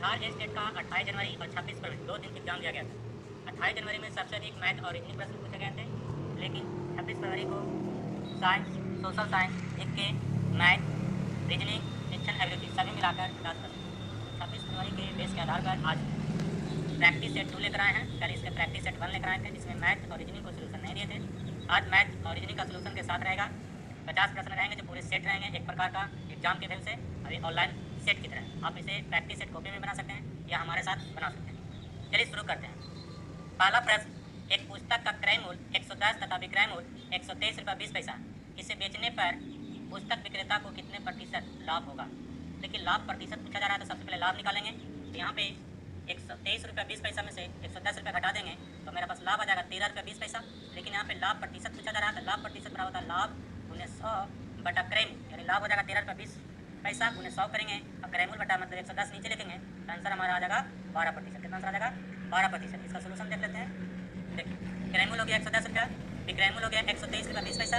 Bihar state का 28 जनवरी और 26 फरवरी 2 दिन एग्जाम दिया गया था। 28 जनवरी में सबसे अधिक मैथ और रीजनिंग प्रश्न पूछे गए थे, लेकिन 26 फरवरी को science, social science, GK, math, reasoning, शिक्षण, एबिलिटी सभी मिलाकर 10 प्रश्न। 26 फरवरी के बेस के आधार पर आज प्रैक्टिस सेट 2 लेकर आए हैं। कल इसके प्रैक्टिस सेट 1 लेकर आए थे, जिसमें मैथ और रीजनिंग को सोल्यूशन नहीं दिए थे। आज मैथ और रीजनिंग का सोल्यूशन के साथ रहेगा। 50 प्रश्न रहेंगे जो पूरे सेट रहेंगे, एक प्रकार का एग्जाम के हेल्प से, अभी ऑनलाइन सेट की तरह। आप इसे प्रैक्टिस सेट कॉपी में बना सकते हैं या हमारे साथ बना सकते हैं। चलिए शुरू करते हैं। पहला प्रश्न, एक पुस्तक का क्रय मूल्य 110 तथा विक्रय मूल्य 123 रुपये 20 पैसा, इसे बेचने पर पुस्तक विक्रेता को कितने प्रतिशत लाभ होगा। देखिए, लाभ प्रतिशत पूछा जा रहा है, तो सबसे पहले लाभ निकालेंगे। तो यहाँ पे 123 रुपये 20 पैसा में से 110 रुपये घटा देंगे तो मेरे पास लाभ आ जाएगा 13 रुपये 20 पैसा। लेकिन यहाँ पे लाभ प्रतिशत पूछा जा रहा है, तो लाभ प्रतिशत बराबर होता है लाभ गुने 100 बटा क्रय मूल्य, यानी लाभ हो जाएगा 13 रुपये 20 पैसा गुने 100 करेंगे और क्रय मूल्य बटा मतलब 110 नीचे लिखेंगे, तो आंसर हमारा आ जाएगा 12%। कितना आंसर आ जाएगा? 12%। इसका सोल्यूशन देख लेते हैं। देखिए, क्रय मूल्य हो गया 110 रुपया, विक्रय मूल्य हो गया 123 रुपये 20 पैसा,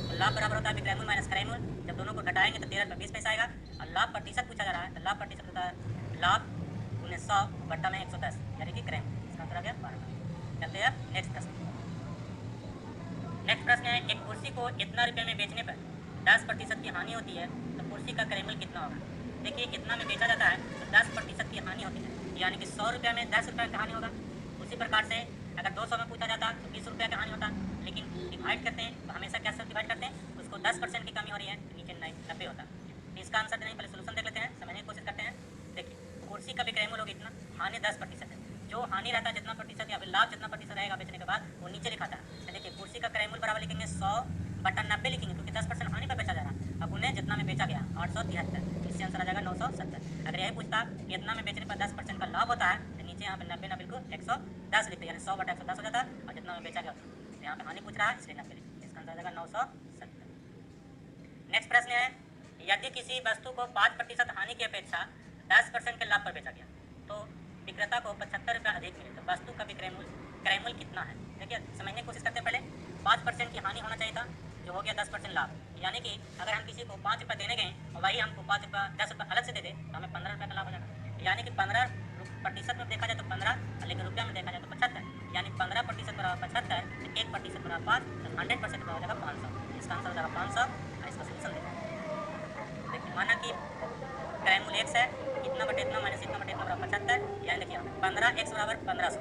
और लाभ बराबर होता है विक्रय मूल्य माइनस क्रय मूल्य। जब दोनों को घटाएंगे तो 13 रुपये 20 पैसा आएगा। और लाभ प्रतिशत पूछा जा रहा है, तो लाभ प्रतिशत होता है लाभ गुने 100 बट्टा में 110, यानी कि क्रय मूल्य। इसका आंसर आ गया 12। चलते हैं नेक्स्ट प्रश्न। नेक्स्ट प्रश्न है, एक कुर्सी को इतना रुपये में बेचने पर 10% की हानि होती है, तो कुर्सी का क्रय मूल्य कितना होगा। देखिए, इतना में बेचा जाता है तो 10% की हानि होती है, यानी कि 100 रुपये में 10 रुपये की हानि होगा। उसी प्रकार से अगर 200 में पूछा जाता तो 20 रुपये का हानि होता, लेकिन डिवाइड करते हैं तो हमेशा कैसे डिवाइड करते हैं, उसको 10% की कमी हो रही है तो नीचे 90 होता। तो इसका आंसर देने पहले सोल्यूशन देख लेते हैं, समझने की कोशिश करते हैं। देखिए, कुर्सी का विक्रय मूल्य होगा इतना, हानि 10% है। जो हानि रहता है जितना प्रतिशत या फिर लाभ जितना प्रतिशत रहेगा बेचने के बाद, वो नीचे लिखाता है। देखिए, कुर्सी का क्रय मूल्य बराबर लिखेंगे 100 बटा 90 लिखेंगे, क्योंकि 10% हानि पर बेचा जा रहा है। अब उन्हें जितना में बेचा गया 873, इससे आंसर आ जाएगा 970। अगर यही पूछता कि इतना में बेचने पर 10% का लाभ होता है, तो नीचे यहाँ पे 90 ना बिल्कुल 110 लिखते, यानी 100 बटा 110 हो जाता है, और जितना में बेचा गया तो यहाँ पे हानि पूछ रहा है इसलिए 90 लिखते। इसका आंसर आ जाएगा 970। नेक्स्ट प्रश्न है, यदि किसी वस्तु को 5% हानि की अपेक्षा 10% के लाभ पर बेचा गया तो विक्रेता को 75 रुपये अधिक मिले, तो वस्तु का क्रय मूल्य कितना है। देखिए, समझने की कोशिश करते हैं। पहले 5% की हानि होना चाहिए था, जो हो गया 10% लाभ, यानी कि अगर हम किसी को 5 रुपये देने गए और वही हमको 5 रुपये 10 रुपये अलग से दे दे तो हमें 15 रुपये का लाभ हो जाएगा। यानी कि 15% में देखा जाए तो 15, लेकिन रुपया में देखा जाए तो 75, यानी 15% बराबर 75, 1% बराबर 5, तो 100% बराबर हो जाएगा 500। इसका आंसर हो जाएगा 500। इसका सोल्यूशन देखिए, माना कि क्रय मूल्य x है, इतना बटे इतना माइनस इतना बटे इतना बराबर 75, यानी देखिए 15 x बराबर 1500,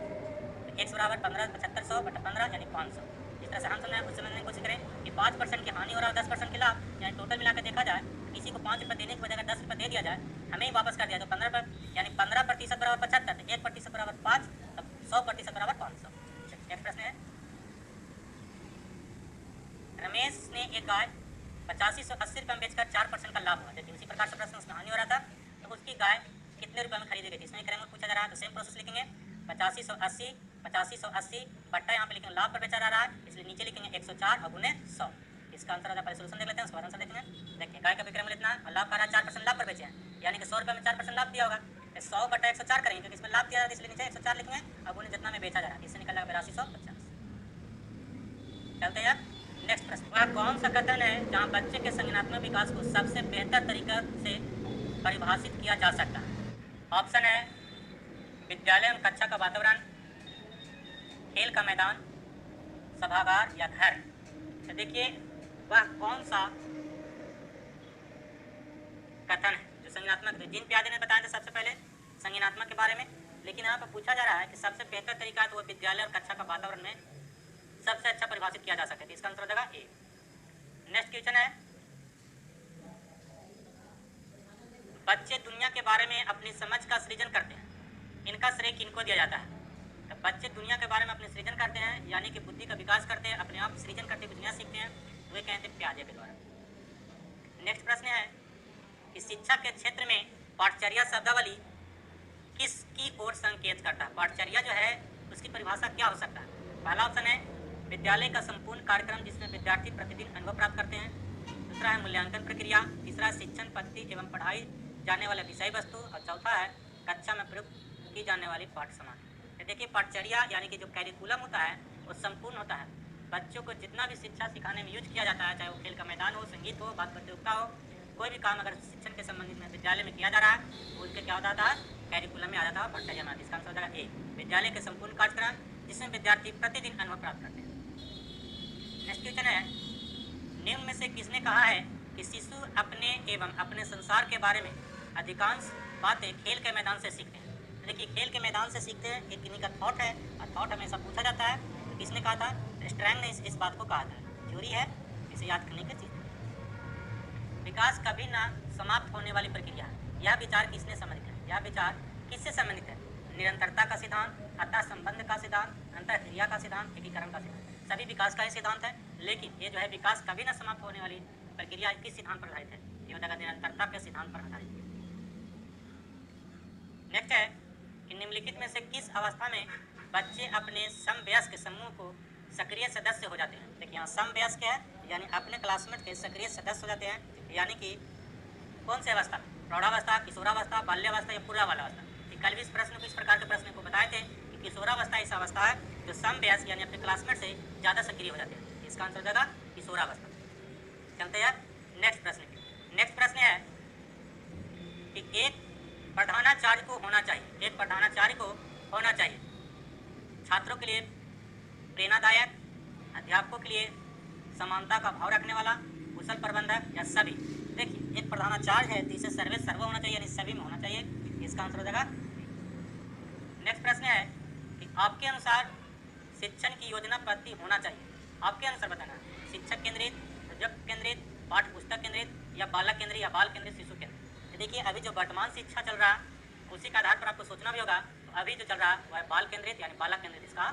तो x बराबर 15 7500 बटा 15 यानी 500। इस तरह से हम समझने की कोशिश करें कि 5% की हानि हो रहा है 10% के लाभ, यानी टोटल मिलाकर देखा जाए किसी को 5 रुपये देने की बजाय 10 रुपये दे दिया जाए, हमें ही वापस कर दिया तो 15 रुपये, यानी 15% बराबर 75, तो 1% बराबर 5, तब 100% बराबर 500। नेक्स्ट प्रश्न है, रमेश ने एक गाय 8580 रुपये में बेचकर 4% का लाभ हुआ। जबकि उसी प्रकार से प्रश्न उसमें हानि हो रहा था, तो उसकी गाय कितने रुपये में खरीदी गई थी। इसमें क्रय मूल्य पूछा जा रहा है, तो सेम प्रोसेस लिखेंगे 8580 बट्टा यहाँ पे लिखेंगे लाभ पर बेचा जा रहा है, इसलिए नीचे लिखेंगे 104 और गुने 100। इसका आंसर आता है, पहले सोल्यूशन देख लेते हैं, उसके बाद आंसर देखेंगे। देखिए, गाय का विक्रय मूल्य इतना और लाभ का रहा 4% लाभ पर बेचे हैं, यानी कि 100 रुपये में 4% लाभ दिया होगा, 100 बटा 104 करेंगे, क्योंकि इसमें लाभ दिया जाता है इसलिए नीचे 104 लिखेंगे और गुने जितना में बेचा जा रहा है, इससे निकल जाएगा 8250। चलते हैं नेक्स्ट प्रश्न। वह कौन सा कथन है जहाँ बच्चे के संज्ञानात्मक विकास को सबसे बेहतर तरीका से परिभाषित किया जा सकता है। ऑप्शन है विद्यालय में कक्षा का वातावरण, खेल का मैदान, सभागार या घर। तो देखिए, वह कौन सा कथन है जो संज्ञानात्मक, जिन प्यादे ने बताया था सबसे पहले संज्ञानात्मक के बारे में, लेकिन यहाँ पर पूछा जा रहा है कि सबसे बेहतर तरीका है तो वो विद्यालय और कक्षा का वातावरण में सबसे अच्छा परिभाषित किया जा सके, तो इसका आंसर हो जाएगा ए। नेक्स्ट क्वेश्चन है, बच्चे दुनिया के बारे में अपनी समझ का सृजन करते हैं, इनका श्रेय किनको दिया जाता है। तो बच्चे दुनिया के बारे में अपने सृजन करते हैं, यानी कि बुद्धि का विकास करते हैं, अपने आप सृजन करते दुनिया सीखते हैं, वे कहते हैं प्याजे के द्वारा। नेक्स्ट प्रश्न है कि शिक्षा के क्षेत्र में पाठचर्या शब्दावली किसकी ओर संकेत करता है। पाठचर्या जो है उसकी परिभाषा क्या हो सकता है। पहला ऑप्शन है विद्यालय का संपूर्ण कार्यक्रम जिसमें विद्यार्थी प्रतिदिन अनुभव प्राप्त करते हैं। दूसरा है मूल्यांकन प्रक्रिया। तीसरा है शिक्षण पद्धति एवं पढ़ाई जाने वाले विषय वस्तु, और चौथा है कक्षा में प्रयुक्त की जाने वाली पाठ सामग्री। तो देखिए, पाठचर्या यानी कि जो कैरिकुलम होता है वो संपूर्ण होता है। बच्चों को जितना भी शिक्षा सिखाने में यूज किया जाता है, चाहे वो खेल का मैदान हो, संगीत हो, बात प्रतियोगिता हो, कोई भी काम अगर शिक्षण के संबंधित में विद्यालय में किया जा रहा है तो उसके क्या होता है, कैरिकुलम में जाता है भट्टाचार्य मार्ग। इसका आंसर हो जाएगा ए, विद्यालय के संपूर्ण कार्यक्रम जिसमें विद्यार्थी प्रतिदिन अनुभव प्राप्त करते हैं। नेक्स्ट क्वेश्चन है, निम्न में से किसने कहा है कि शिशु अपने एवं अपने संसार के बारे में अधिकांश बातें खेल के मैदान से सीखते हैं? देखिए खेल के मैदान से सीखते हैं, एक किन्हीं का थॉट है और थॉट हमेशा पूछा जाता है। तो किसने कहा था? स्ट्रैंग ने इस बात को कहा था। थ्योरी है, इसे याद करने की चीज़। विकास कभी ना समाप्त होने वाली प्रक्रिया है। यह विचार किसने संबंधित है? यह विचार किससे संबंधित है? निरंतरता का सिद्धांत, अतः संबंध का सिद्धांत, अंतःक्रिया का सिद्धांत, एकीकरण का सिद्धांत। सभी विकास का ही सिद्धांत है, लेकिन ये जो है विकास कभी ना समाप्त होने वाली प्रक्रिया किस सिद्धांत पर आधारित है? ये हो जाएगा निरंतरता के सिद्धांत पर आधारित है। नेक्स्ट है कि निम्नलिखित में से किस अवस्था में बच्चे अपने समवयस्क समूह को सक्रिय सदस्य हो जाते हैं? देखिए यहाँ समवयस्क है, यानी अपने क्लासमेट के सक्रिय सदस्य हो जाते हैं, यानी कि कौन सी अवस्था? प्रौढ़ावस्था, किशोरावस्था, बाल्यावस्था या पूर्वावस्था? कल भी इस प्रश्न को, इस प्रकार के प्रश्न को बताए थे कि किशोरावस्था ऐसा अवस्था है जो समवयस्क यानी अपने क्लासमेट से ज़्यादा सक्रिय हो जाते हैं। इसका आंसर हो जाएगा किशोरावस्था। चलते हैं नेक्स्ट प्रश्न की। नेक्स्ट प्रश्न है कि एक प्रधानाचार्य को होना चाहिए, एक प्रधानाचार्य को होना चाहिए छात्रों के लिए प्रेरणादायक, अध्यापकों के लिए समानता का भाव रखने वाला, कुशल प्रबंधक या सभी? देखिए एक प्रधानाचार्य है तो इसे सर्वे सर्व होना चाहिए, यानी सभी में होना चाहिए। इसका आंसर हो जाएगा। नेक्स्ट प्रश्न है कि आपके अनुसार शिक्षण की योजना पद्धति होना चाहिए। आपके अनुसार बताना, शिक्षक केंद्रित, प्रोजेक्ट केंद्रित, पाठ्य पुस्तक केंद्रित या बालक केंद्रित या बाल केंद्रित, शिशु केंद्रित? देखिए अभी जो वर्तमान शिक्षा चल रहा है उसी के आधार पर आपको सोचना भी होगा। तो अभी जो चल रहा है वह बाल केंद्रित यानी बालक केंद्रित, इसका।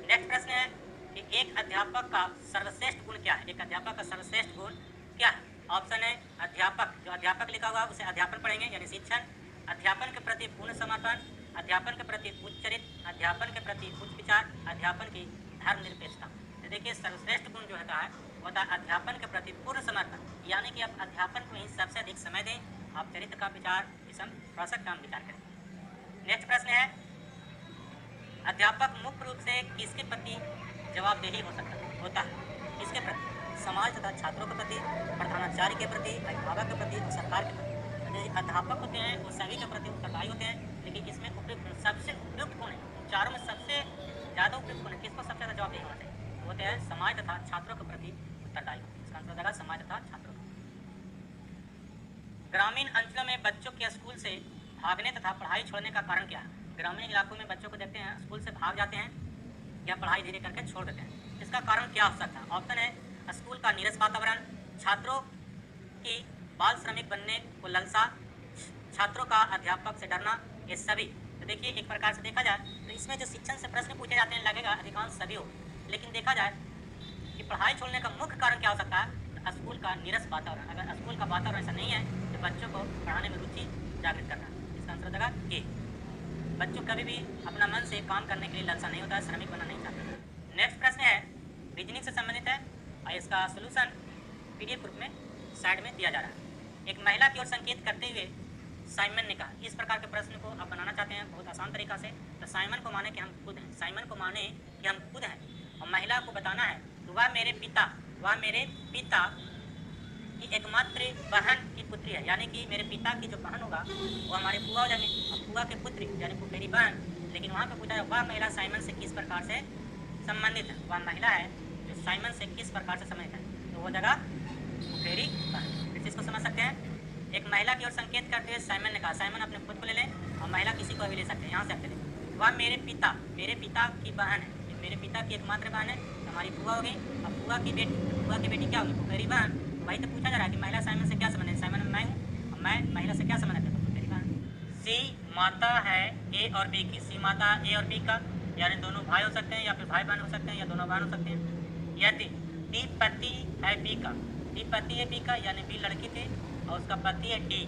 नेक्स्ट प्रश्न है कि एक अध्यापक का सर्वश्रेष्ठ गुण क्या है? एक अध्यापक का सर्वश्रेष्ठ गुण क्या है? ऑप्शन है अध्यापक, जो अध्यापक लिखा हुआ उसे अध्यापन पढ़ेंगे यानी शिक्षण, अध्यापन के प्रति पूर्ण समर्पण, अध्यापन के प्रति उच्च चरित्र, अध्यापन के प्रति उच्च विचार, अध्यापन की धर्मनिरपेक्षता। तो देखिए सर्वश्रेष्ठ गुण जो होता है वो होता है अध्यापन के प्रति पूर्ण समर्पण, यानी कि आप अध्यापन को ही सबसे अधिक समय दें, आप चरित्र का विचार विषम प्रसक्त का विचार करें। नेक्स्ट प्रश्न है, अध्यापक मुख्य रूप से किसके प्रति जवाबदेही होता है? किसके प्रति? समाज तथा छात्रों के प्रति, प्रधानाचार्य के प्रति, अभिभावक के प्रति, सरकार के प्रति। अध्यापक होते हैं वो सभी के प्रति उत्तरदायी होते हैं, लेकिन इसमें उपयुक्त सबसे उपयुक्त कौन है? चारों में सबसे ज़्यादा उपयुक्त कौन है? किसको सबसे ज़्यादा जवाबदेही होना चाहिए? तो होते हैं समाज तथा छात्रों के प्रति उत्तरदायी। इसका आंसर हो जाएगा समाज तथा छात्रों। ग्रामीण अंचलों में बच्चों के स्कूल से भागने तथा पढ़ाई छोड़ने का कारण क्या है? ग्रामीण इलाकों में बच्चों को देखते हैं स्कूल से भाग जाते हैं या पढ़ाई धीरे करके छोड़ देते हैं। इसका कारण क्या हो सकता है? ऑप्शन है स्कूल का नीरस वातावरण, छात्रों की बाल श्रमिक बनने को लालसा, छात्रों का अध्यापक से डरना, ये सभी। तो देखिए एक प्रकार से देखा जाए तो इसमें जो शिक्षण से प्रश्न पूछे जाते हैं लगेगा अधिकांश सभी हो, लेकिन देखा जाए कि पढ़ाई छोड़ने का मुख्य कारण क्या हो सकता है? तो स्कूल का नीरस वातावरण। अगर स्कूल का वातावरण ऐसा नहीं है तो बच्चों को पढ़ाने में रुचि जागृत करना। इसका आंसर हो जाएगा ए। बच्चों कभी भी अपना मन से काम करने के लिए लालसा नहीं होता है, श्रमिक बनना नहीं चाहते। नेक्स्ट प्रश्न है रीजनिंग से संबंधित है और इसका सोल्यूशन पीडीएफ ग्रुप में साइड में दिया जा रहा है। एक महिला की ओर संकेत करते हुए साइमन ने कहा, इस प्रकार के प्रश्न को आप बनाना चाहते हैं बहुत आसान तरीका से। तो साइमन को माने कि हम खुद हैं, साइमन को माने कि हम खुद हैं, और महिला को बताना है तो वह मेरे पिता की एकमात्र बहन की पुत्री है, यानी कि मेरे पिता की जो बहन होगा वो हमारे बुआ हो जाएंगे, और बुआ के पुत्री यानी फुफेरी बहन। लेकिन वहाँ पर पूछा है वह महिला साइमन से किस प्रकार से संबंधित है? वह महिला है जो साइमन से किस प्रकार से संबंधित है? तो वो जगह फुफेरी बहन। इस चीज़ को समझ सकते हैं। एक महिला की ओर संकेत करते हुए साइमन ने कहा, साइमन अपने खुद को ले लें और महिला किसी को भी ले सकते हैं, यहाँ से आप चलें। वह मेरे पिता की बहन है, मेरे पिता की एकमात्र बहन है, हमारी बुआ होगी, और बुआ की बेटी क्या होगी? फुफेरी बहन। वही तो पूछा जा रहा है कि महिला साइमन से क्या संबंध है? साइमन मैं हूँ और मैं महिला से क्या संबंध है? फुफेरी बहन। सी माता है ए और बी की, सी माता ए और बी का, यानी दोनों भाई हो सकते हैं या फिर भाई बहन हो सकते हैं या दोनों बहन हो सकते हैं। यदि डी पति है बी का, डी पति है बी का यानी बी लड़की थी और उसका पति है डी,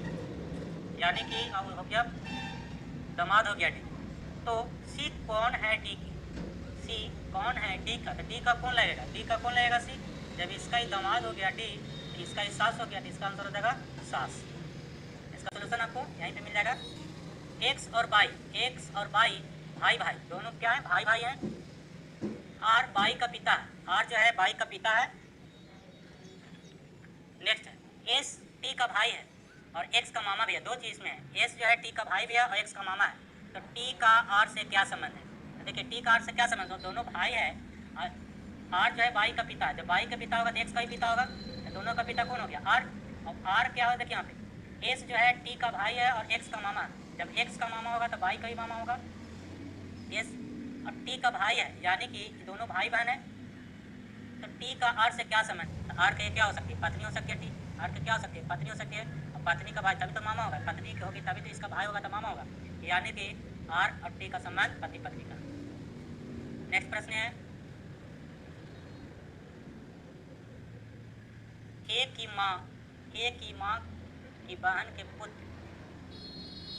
यानी कि अब हो गया दामाद हो गया डी। तो सी कौन है डी की? सी कौन है डी का? तो डी का कौन लगेगा? डी का कौन लगेगा? सी। जब इसका ही दामाद हो गया डी तो इसका ही सास हो गया, तो इसका आंसर हो जाएगा सास। इसका सोल्यूशन आपको यहीं पे मिल जाएगा। एक्स और बाई भाई दोनों क्या है? भाई हैं। आर बाई का पिता है, आर जो है बाई का पिता है। नेक्स्ट है एस टी का भाई है, और x का मामा भी है, दो चीज़ में है। s जो है t का भाई भी है और x का मामा है। तो t का r से क्या संबंध है? तो देखिए t का r से क्या संबंध है, दोनों भाई है और r जो है y का पिता है। जब y का पिता होगा तो x का भी पिता होगा, तो दोनों का पिता कौन हो गया? r। और r क्या होगा देखिए यहाँ पे, s जो है t का भाई है और x का मामा है। जब x का मामा होगा तो y का भी मामा होगा, s और t का भाई है, यानी कि दोनों भाई बहन है। तो t का r से क्या संबंध? तो r का क्या हो सकती है? पत्नी हो सकती है। t r का क्या हो सकती है? पत्नी हो सकती है। और पत्नी का भाई तभी तो मामा होगा, पत्नी की होगी तभी तो इसका भाई होगा तो मामा होगा, यानी कि r और t का संबंध पति पत्नी का। नेक्स्ट प्रश्न है, a की माँ की बहन के पुत्र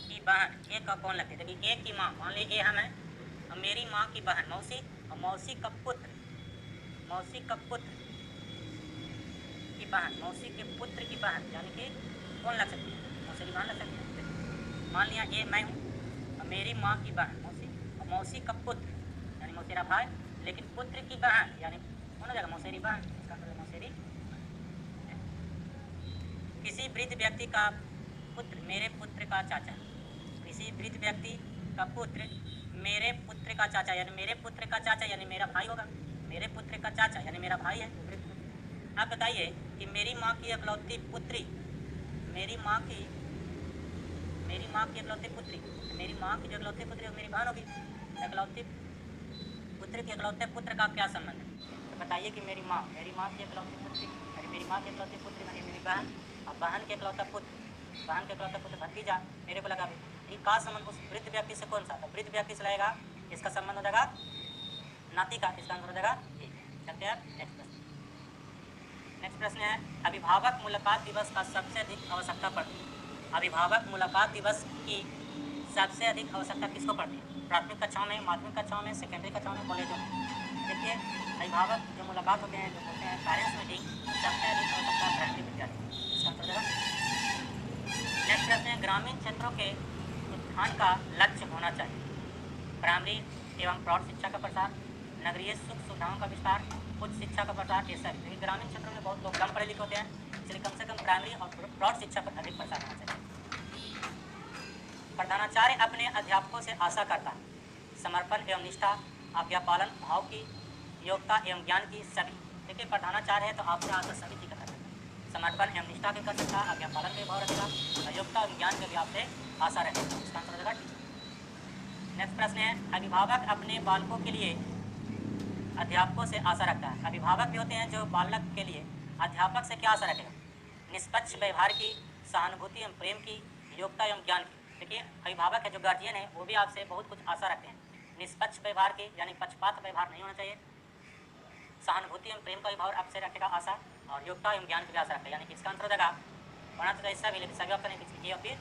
की बहन a का कौन लगती है? देखिए a की माँ, मान लीजिए हम है और मेरी माँ की बहन मौसी, और मौसी का पुत्र की बहन, मौसी के पुत्र की बहन, यानी कि कौन लग सकती है? मौसी की बहन लग सकती है। मान लिया ये मैं हूँ और मेरी माँ की बहन मौसी, और मौसी का पुत्र यानी मौसेरा भाई, लेकिन पुत्र की बहन यानी कौन हो जाएगा? मौसेरी बहन। इसका मतलब मौसेरी। किसी वृद्ध व्यक्ति का पुत्र मेरे पुत्र का चाचा, किसी वृद्ध व्यक्ति का पुत्र मेरे पुत्र का चाचा, यानी मेरे पुत्र का चाचा यानी मेरा भाई होगा। मेरे पुत्र का चाचा यानी मेरा भाई है। आप बताइए कि मेरी माँ की इकलौती पुत्री, मेरी माँ की इकलौती पुत्री, मेरी माँ की जो इकलौती पुत्री वो मेरी बहन होगी। इकलौती पुत्र के इकलौते पुत्र का क्या संबंध है? तो बताइए कि मेरी माँ की इकलौती पुत्री, मेरी माँ की इकलौती पुत्री यानी मेरी बहन, और बहन के इकलौता पुत्र भतीजा मेरे को लगा भी, का संबंध उस वृद्ध व्यक्ति से कौन सा था? वृद्ध व्यक्ति से लगेगा, इसका संबंध हो जाएगा नाती का, इसका आंसर हो जाएगा ए। चलते हैं नेक्स्ट प्रश्न है, अभिभावक मुलाकात दिवस का सबसे अधिक आवश्यकता पड़ती है। अभिभावक मुलाकात दिवस की सबसे अधिक आवश्यकता किसको पड़ती है? प्राथमिक कक्षाओं में, माध्यमिक कक्षाओं में, सेकेंडरी कक्षाओं में, कॉलेजों में। देखिए अभिभावक जो मुलाकात होते हैं, जो होते हैं पेरेंट्स मीटिंग, सबसे अधिक आवश्यकता प्राइमरी विद्यालय, इसका आंसर हो जाएगा। नेक्स्ट प्रश्न है, ग्रामीण क्षेत्रों के उत्थान का लक्ष्य होना चाहिए। प्राइमरी एवं प्रौढ़ शिक्षा का प्रसार, नगरीय सुख सुविधाओं का विस्तार, उच्च शिक्षा का प्रसार, ये सभी। क्योंकि ग्रामीण क्षेत्रों में बहुत लोग कम पढ़े लिखे होते हैं, इसलिए कम से कम प्राइमरी और प्रौढ़ शिक्षा पर अधिक प्रसार होना चाहिए। प्रधानाचार्य अपने अध्यापकों से आशा करता है समर्पण एवं निष्ठा, आज्ञा पालन, भाव की, योग्यता एवं ज्ञान की सभी। देखिए प्रधानाचार्य है तो आपसे आशा सभी चीज़ कर सकता है, समर्पण एवं निष्ठा भी कर सकता है, आज्ञा पालन के भाव रखेगा, और योग्यता एवं ज्ञान के भी आपसे आशा रहेगा। इसका आंसर हो जाएगा टी। नेक्स्ट प्रश्न है, अभिभावक अपने बालकों के लिए अध्यापकों से आशा रखता है। अभिभावक भी होते हैं जो बालक के लिए अध्यापक से क्या आशा रखेगा? निष्पक्ष व्यवहार की, सहानुभूति एवं प्रेम की, योग्यता एवं ज्ञान की। देखिए अभिभावक है जो गार्जियन है वो भी आपसे बहुत कुछ आशा रखते हैं। निष्पक्ष व्यवहार की यानी पक्षपात व्यवहार नहीं होना चाहिए, सहानुभूति एवं प्रेम का भी भाव आपसे रखेगा आशा, और योग्यता एवं ज्ञान की भी आशा रखेगा, यानी कि इसका आंसर हो जाएगा बना तो ऐसा भी, लेकिन सभी ऑप्शन नहीं और फिर।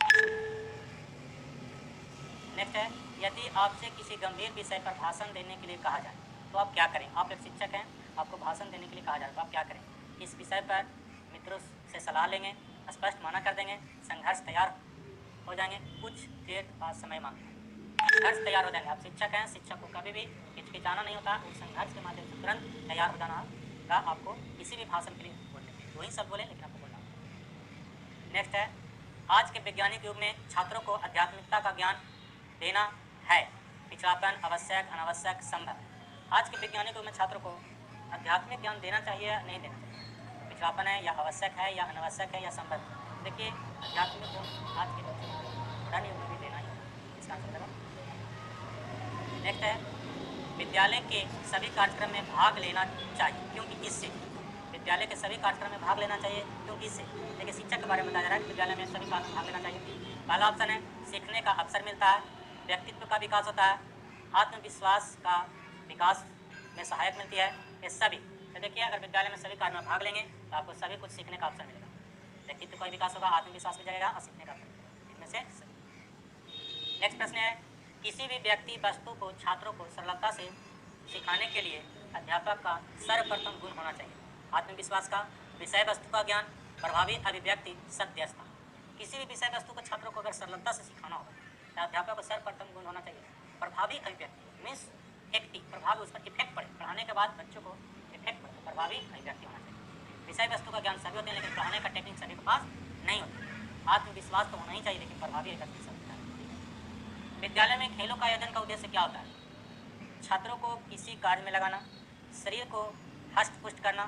नेक्स्ट है, यदि आपसे किसी गंभीर विषय पर भाषण देने के लिए कहा जाए तो आप क्या करें? आप एक शिक्षक हैं, आपको भाषण देने के लिए कहा जाए तो आप क्या करें? इस विषय पर मित्रों से सलाह लेंगे, स्पष्ट मना कर देंगे, संघर्ष तैयार हो जाएंगे, कुछ देर बाद समय मांगेंगे, संघर्ष तैयार हो जाएंगे। आप शिक्षक हैं, शिक्षक को कभी भी हिचकिचाना नहीं होता, उस संघर्ष के माध्यम से तुरंत तैयार हो जाना होगा आपको किसी भी भाषण के लिए बोलने के लिए। वही सब बोले लेकिन आपको बोलना होगा। नेक्स्ट है, आज के वैज्ञानिक युग में छात्रों को आध्यात्मिकता का ज्ञान देना है पिछड़ापन आवश्यक अनावश्यक संभव? आज के वैज्ञानिक युग में छात्रों को आध्यात्मिक ज्ञान देना चाहिए या नहीं देना चाहिए? पिछड़ापन है या आवश्यक है या अनावश्यक है या संभव? देखिए आध्यात्मिक ज्ञान आज के बच्चों को पुराने युग में भी देना ही है, इसका आंसर होगा। नेक्स्ट है, विद्यालय के सभी कार्यक्रम में भाग लेना चाहिए क्योंकि इससे, विद्यालय के सभी कार्यक्रम में भाग लेना चाहिए क्योंकि इससे। देखिए शिक्षक के बारे में बताया जा रहा है कि विद्यालय में सभी कार्य में भाग लेना चाहिए। पहला ऑप्शन है सीखने का अवसर मिलता है, व्यक्तित्व का विकास होता है, आत्मविश्वास का विकास में सहायक मिलती है, ये सभी। तो देखिए अगर विद्यालय में सभी कार्य में भाग लेंगे तो आपको सभी कुछ सीखने का अवसर मिलेगा, व्यक्तित्व का विकास होगा, आत्मविश्वास भी जाएगा और सीखने का अवसर मिलेगा, इनमें से सभी। नेक्स्ट प्रश्न है, किसी भी व्यक्ति वस्तु को छात्रों को सरलता से सिखाने के लिए अध्यापक का सर्वप्रथम गुण होना चाहिए आत्मविश्वास का, विषय वस्तु का ज्ञान, प्रभावी अभिव्यक्ति, सत्यस्था। किसी भी विषय वस्तु को छात्रों को अगर सरलता से सिखाना होगा तो अध्यापक को सर्वप्रथम गुण होना चाहिए प्रभावी अभिव्यक्ति, मीन्स एक्टिव, प्रभावी उस पर इफेक्ट पड़े, पढ़ाने के बाद बच्चों को इफेक्ट पड़े, प्रभावी अभिव्यक्ति होना चाहिए। विषय वस्तु का ज्ञान सभी होते हैं लेकिन पढ़ाने का टेक्निक सभी के पास नहीं होता। आत्मविश्वास तो होना ही चाहिए, लेकिन प्रभावी एकत्रित सकता है। विद्यालय में खेलों का आयोजन का उद्देश्य क्या होता है? छात्रों को किसी कार्य में लगाना, शरीर को हष्ट पुष्ट करना,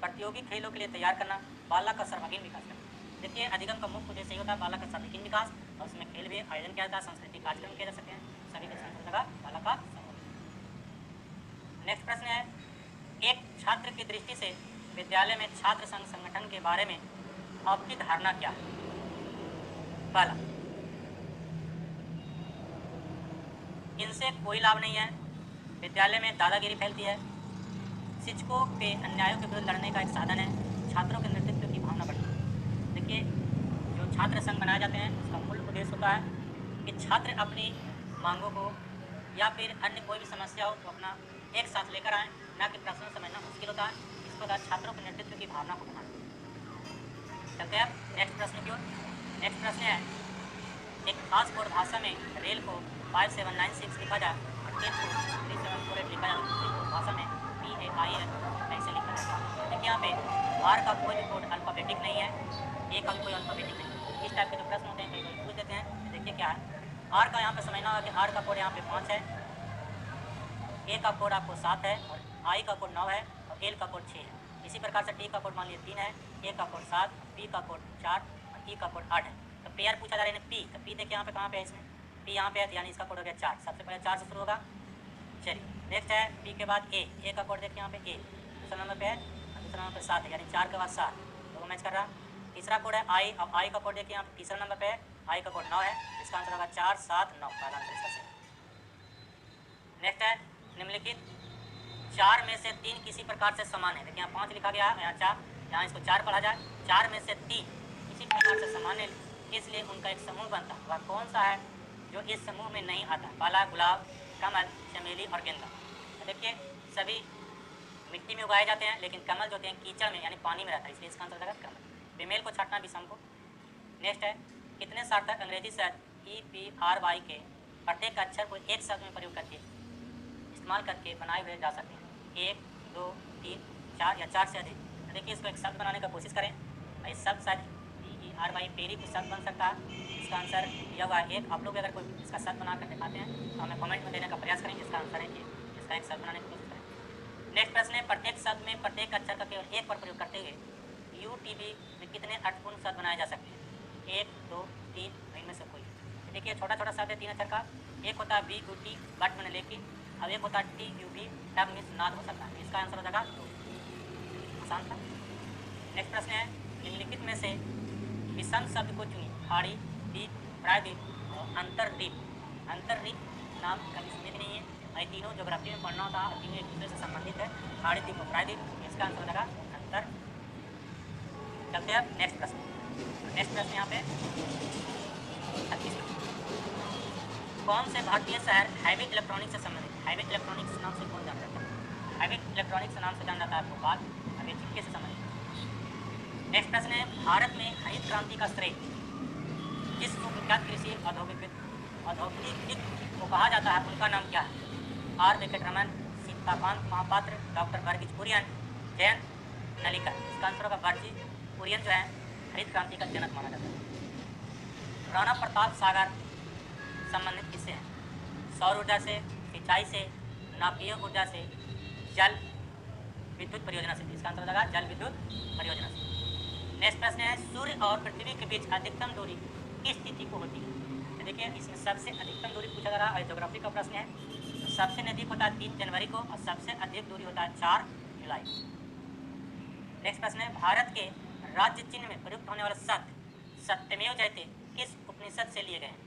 प्रतियोगी खेलों के लिए तैयार करना, बालक का सर्वांगीण विकास करना। देखिए अधिगम का मुख्य उद्देश्य होता है बालक का सर्वांगीण विकास, और उसमें खेल भी आयोजन किया जाता है, सांस्कृतिक कार्यक्रम किए जा सकते हैं, सभी के संग लगा बालक का सर्वांगीण। नेक्स्ट प्रश्न है, एक छात्र की दृष्टि से विद्यालय में छात्र संघ संगठन के बारे में आपकी धारणा क्या है? पहला, इनसे कोई लाभ नहीं है, विद्यालय में दादागिरी फैलती है, शिक्षकों के अन्यायों के विरुद्ध लड़ने का एक साधन है, छात्रों के नेतृत्व की भावना बढ़ती है। देखिए जो छात्र संघ बनाए जाते हैं उसका मूल उद्देश्य होता है कि छात्र अपनी मांगों को या फिर अन्य कोई भी समस्या हो तो अपना एक साथ लेकर आएँ, ना कि प्रश्न समझना मुश्किल होता है। इस प्रकार छात्रों के नेतृत्व की भावना को बढ़ाना। चलते हैं नेक्स्ट प्रश्न की ओर। नेक्स्ट प्रश्न है, एक खास कोड भाषा में रेल को 5796 लिखा जाए और टेन को 3748 लिखा जाए, तो भाषा में PAIL कैसे लिखा जाए? देखिए यहाँ पे आर का कोई भी कोड अल्फ़ाबेटिक नहीं है, ए का कोई अल्फ़ाबेटिक नहीं है। इस टाइप के जो प्रश्न होते हैं कई बार पूछ देते हैं। देखिए क्या है, आर का यहाँ पे समझना होगा कि आर का कोड यहाँ पे 5 है, ए का कोड आपको 7 है, और आई का कोड 9 है, और एल का कोड 6 है। इसी प्रकार से टी का कोड मान लीजिए 3 है, ए का कोड 7, बी का कोड 4 और ई का कोड 8 है। तो पेयर पूछा जा रहा है पी, तो पी देखिए यहाँ पे कहाँ पे है, इसमें पी यहाँ पे है, यानी इसका कोड हो गया 4। सबसे पहले 4 से शुरू होगा। चलिए नेक्स्ट है पी के बाद ए का कोड देखिए यहाँ पे ए दूसरा नंबर पे है, और दूसरा नंबर पे 7 है, यानी 4 के बाद 7 दो मैच कर रहा। तीसरा कोड है आई, अब आई का कोड देखिए यहाँ पे तीसरा नंबर पे है, आई का कोड 9 है, इसका आंसर होगा 4 7 9, पहला आंसर इसका सही। नेक्स्ट है निम्नलिखित 4 में से 3 किसी प्रकार से समान है। देखिए यहाँ 5 लिखा गया है, यहाँ 4, यहाँ इसको 4 पढ़ा जाए। 4 में से 3 किसी प्रकार से समान है, इसलिए उनका एक समूह बनता है। वह कौन सा है जो इस समूह में नहीं आता? पहला गुलाब, कमल, चमेली और गेंदा। तो देखिए सभी मिट्टी में उगाए जाते हैं, लेकिन कमल जो होते हैं कीचड़ में यानी पानी में रहता है, इसलिए इसका आंसर होगा कमल। फीमेल को छाटना विषम को। नेक्स्ट है कितने सार्थक अंग्रेजी शब्द EPRY के प्रत्येक अक्षर को एक शब्द में प्रयोग करके इस्तेमाल करके बनाए हुए जा सकते हैं? 1 2 3 4 या 4 से अधिक। तो देखिए इसको एक शब्द बनाने का कोशिश करें, इस शब्द शायद PERY पेरी कुछ शब्द बन सकता है। इसका आंसर यह हुआ 1। आप लोग अगर कोई इसका शब्द बना कर दिखाते हैं तो हमें कमेंट में देने का प्रयास करेंगे। इसका आंसर है कि इसका एक शब्द बनाने की कोशिश करें। नेक्स्ट प्रश्न है प्रत्येक शब्द में प्रत्येक अक्षर का केवल एक पर प्रयोग करते हुए UTB में कितने अर्थपूर्ण शब्द बनाए जा सकते हैं? 1 2 3, इनमें से कोई। देखिए छोटा छोटा शब्द है 3 अक्षर का, एक होता है BUT बट मैंने लेकिन, अब एक होता है TUB तब मिस नाद हो सकता है। इसका आंसर हो जाएगा 2, आसान था। नेक्स्ट प्रश्न है निम्नलिखित में से विषम शब्द को चुनिए। खाड़ी, द्वीप, प्रायद्वीप और अंतरद्वीप। अंतरद्वीप नाम कभी सुने भी नहीं है, ये तीनों ज्योग्राफी में पढ़ना होता है, तीनों एक दूसरे से संबंधित है, खाड़ी, द्वीप और प्रायद्वीप। इसका आंसर हो जाएगा अंतर। चलते हैं नेक्स्ट प्रश्न। नेक्स्ट प्रश्न यहाँ पे 36 कौन से भारतीय शहर हैवी इलेक्ट्रॉनिक्स से संबंधित? हैवी इलेक्ट्रॉनिक्स नाम से कौन जाना जाता है? हैवी इलेक्ट्रॉनिक्स नाम से जाना जाता है भोपाल, अब ये चिपके से संबंधित। नेक्स्ट प्रश्न है भारत में हरित क्रांति का श्रेय जिस विख्यात कृषि औद्योगिक को कहा जाता है उनका नाम क्या है? R Venkataraman, Sitakant Mahapatra, doctor Verghese Kurien, Jayant Narlikar. इसका आंसर होगा वर्गीज कुरियन जो है हरित क्रांति का जनक माना जाता है। राणा प्रताप सागर संबंधित किससे हैं? सौर ऊर्जा से, सिंचाई से, नापीय ऊर्जा से, जल विद्युत परियोजना से। इसका आंसर हो जाएगा जल विद्युत परियोजना से। नेक्स्ट प्रश्न है सूर्य और पृथ्वी के बीच अधिकतम दूरी किस तिथि को होती है? तो देखिए इसमें सबसे अधिकतम दूरी पूछा जा रहा है, ज्योग्राफी का प्रश्न है। तो सबसे नज़दीक होता है 3 जनवरी को और सबसे अधिक दूरी होता है 4 जुलाई। नेक्स्ट प्रश्न है भारत के राज्य चिन्ह में प्रयुक्त होने वाले शब्द सत्यमेव जयते किस उपनिषद से लिए गए हैं?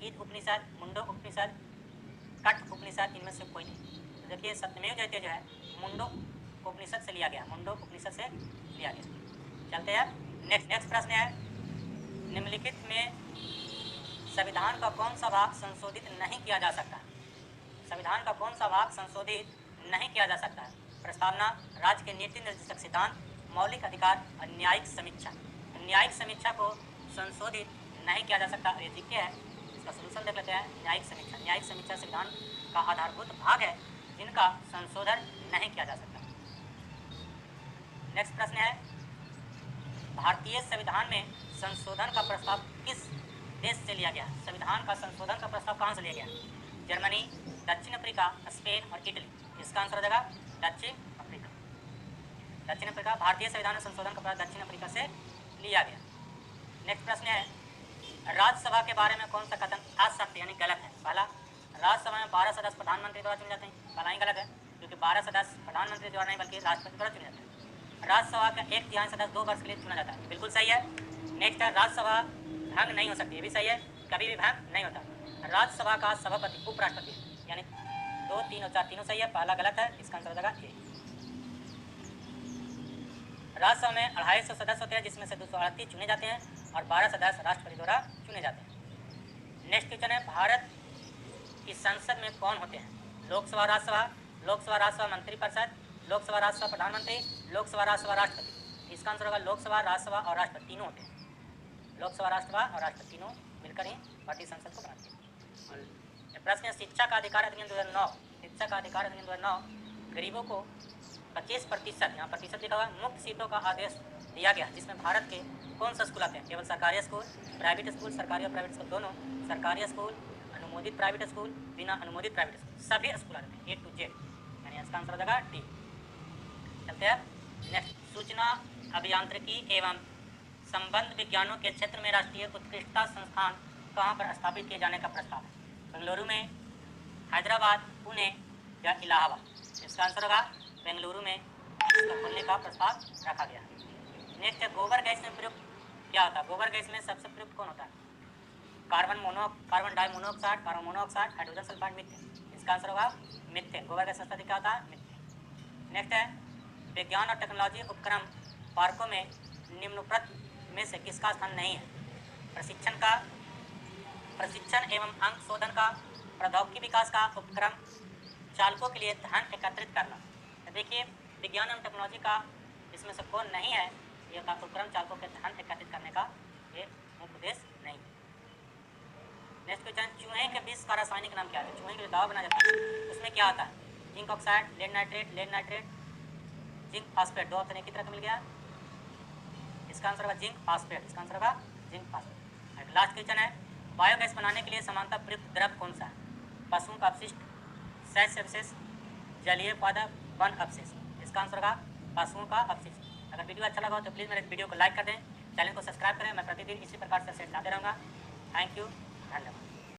ईद उपनिषद, मुंडो उपनिषद, कठ उपनिषद, इनमें से कोई नहीं। तो देखिए सत्यमेव जयते जो है मुंडो उपनिषद से लिया गया, मुंडो उपनिषद से लिया गया। चलते हैं नेक्स्ट प्रश्न है निम्नलिखित में संविधान का कौन सा भाग संशोधित नहीं किया जा सकता? संविधान का कौन सा भाग संशोधित नहीं किया जा सकता है? प्रस्तावना, राज्य के नीति निर्देशक सिद्धांत, मौलिक अधिकार और न्यायिक समीक्षा। न्यायिक समीक्षा को संशोधित नहीं किया जा सकता, ये ठीक है। इसका सोल्यूशन देख लेते हैं। न्यायिक समीक्षा, न्यायिक समीक्षा संविधान का आधारभूत भाग है जिनका संशोधन नहीं किया जा सकता। नेक्स्ट प्रश्न है भारतीय संविधान में संशोधन का प्रस्ताव किस देश से लिया गया? संविधान का संशोधन का प्रस्ताव कहाँ से लिया गया? जर्मनी, दक्षिण अफ्रीका, स्पेन और इटली। इसका आंसर हो जाएगा दक्षिण अफ्रीका। दक्षिण अफ्रीका। भारतीय संविधान में संशोधन का प्रस्ताव दक्षिण अफ्रीका से लिया गया। नेक्स्ट प्रश्न है, राज्यसभा के बारे में कौन सा कथन असत्य यानी गलत है? पहला, राज्यसभा में 12 सदस्य प्रधानमंत्री द्वारा चुने जाते हैं। पहला ही गलत है, क्योंकि 12 सदस्य प्रधानमंत्री द्वारा नहीं बल्कि राष्ट्रपति द्वारा चुने जाते हैं। राज्यसभा का 1/3 सदस्य 2 वर्ष के लिए चुना जाता है। बिल्कुल सही है। नेक्स्ट है, राज्यसभा भंग नहीं हो सकती। ये भी सही है, कभी भी भंग नहीं होता। राज्यसभा का सभापति उपराष्ट्रपति यानी 2, 3 और 4 तीनों सही है। पहला गलत है, इसका आंसर हो जाएगा ए। राज्यसभा में 250 सदस्य होते हैं, जिसमें से 238 चुने जाते हैं और 12 सदस्य राष्ट्रपति द्वारा चुने जाते हैं। नेक्स्ट क्वेश्चन है, भारत की संसद में कौन होते हैं? लोकसभा, राज्यसभा, लोकसभा राज्यसभा मंत्रिपरिषद, लोकसभा राज्यसभा प्रधानमंत्री, लोकसभा राज्यसभा राष्ट्रपति। इसका आंसर होगा लोकसभा, राज्यसभा और राष्ट्रपति तीनों होते हैं। लोकसभा, राज्यसभा और राष्ट्रपति तीनों मिलकर ही भारतीय संसद को बनाते हैं। प्रश्न है, शिक्षा का अधिकार अधिनियम 2009, शिक्षा का अधिकार अधिनियम 2009 गरीबों को 25%, यहाँ प्रतिशत लिखा हुआ, मुक्त सीटों का आदेश दिया गया, जिसमें भारत के कौन सा स्कूल आते हैं? केवल सरकारी स्कूल, प्राइवेट स्कूल, सरकारी और प्राइवेट स्कूल दोनों, सरकारी स्कूल, अनुमोदित प्राइवेट स्कूल, बिना अनुमोदित प्राइवेट स्कूल, सभी स्कूल आते हैं A to Z, यानी इसका आंसर हो जाएगा डी। चलते हैं नेक्स्ट, सूचना अभियांत्रिकी एवं संबंध विज्ञानों के क्षेत्र में राष्ट्रीय उत्कृष्टता संस्थान कहाँ पर स्थापित किए जाने का प्रस्ताव है? बेंगलुरु में, हैदराबाद, पुणे या इलाहाबाद। इसका आंसर होगा बेंगलुरु में इसका खोलने का प्रस्ताव रखा गया। नेक्स्ट है, गोबर गैस में प्रयुक्त क्या होता है? गोबर गैस में सबसे प्रयुक्त कौन होता है? Carbon dimonoxide, carbon monoxide, hydrogen sulphide, methane. इसका आंसर होगा मीथेन। गोबर गैस सबसे क्या होता है? मीथेन। नेक्स्ट है, विज्ञान और टेक्नोलॉजी उपक्रम पार्कों में निम्नलिखित में से किसका स्थान नहीं है? प्रशिक्षण एवं अंक शोधन का, प्रौद्योगिकी विकास का, उपक्रम चालकों के लिए धन एकत्रित करना। तो देखिए, विज्ञान एवं टेक्नोलॉजी का इसमें से कौन नहीं है? ये उपक्रम चालकों के धन एकत्रित करने का ये मुख्य उद्देश्य नहीं है। नेक्स्ट क्वेश्चन, चूहे के विष का रासायनिक नाम क्या है? चूहे के लिए दवा बनाया जाता है, उसमें क्या होता है? Zinc oxide, lead nitrate, zinc phosphate. 2 option एक ही तरह का मिल गया। इसका आंसर होगा जिंक फास्फेट। इसका आंसर होगा जिंक फास्फेट। लास्ट क्वेश्चन है, बायोगैस बनाने के लिए समानता प्रयुक्त द्रव कौन सा है? पशुओं का अपशिष्ट, शैस्य अवशेष, जलीय पदार्थ, वन अवशेष। इसका आंसर होगा पशुओं का अपशिष्ट। अगर वीडियो अच्छा लगा हो तो प्लीज़ मेरे वीडियो को लाइक कर दें, चैनल को सब्सक्राइब करें। मैं प्रतिदिन इसी प्रकार से सेट लाते रहूँगा। थैंक यू, धन्यवाद।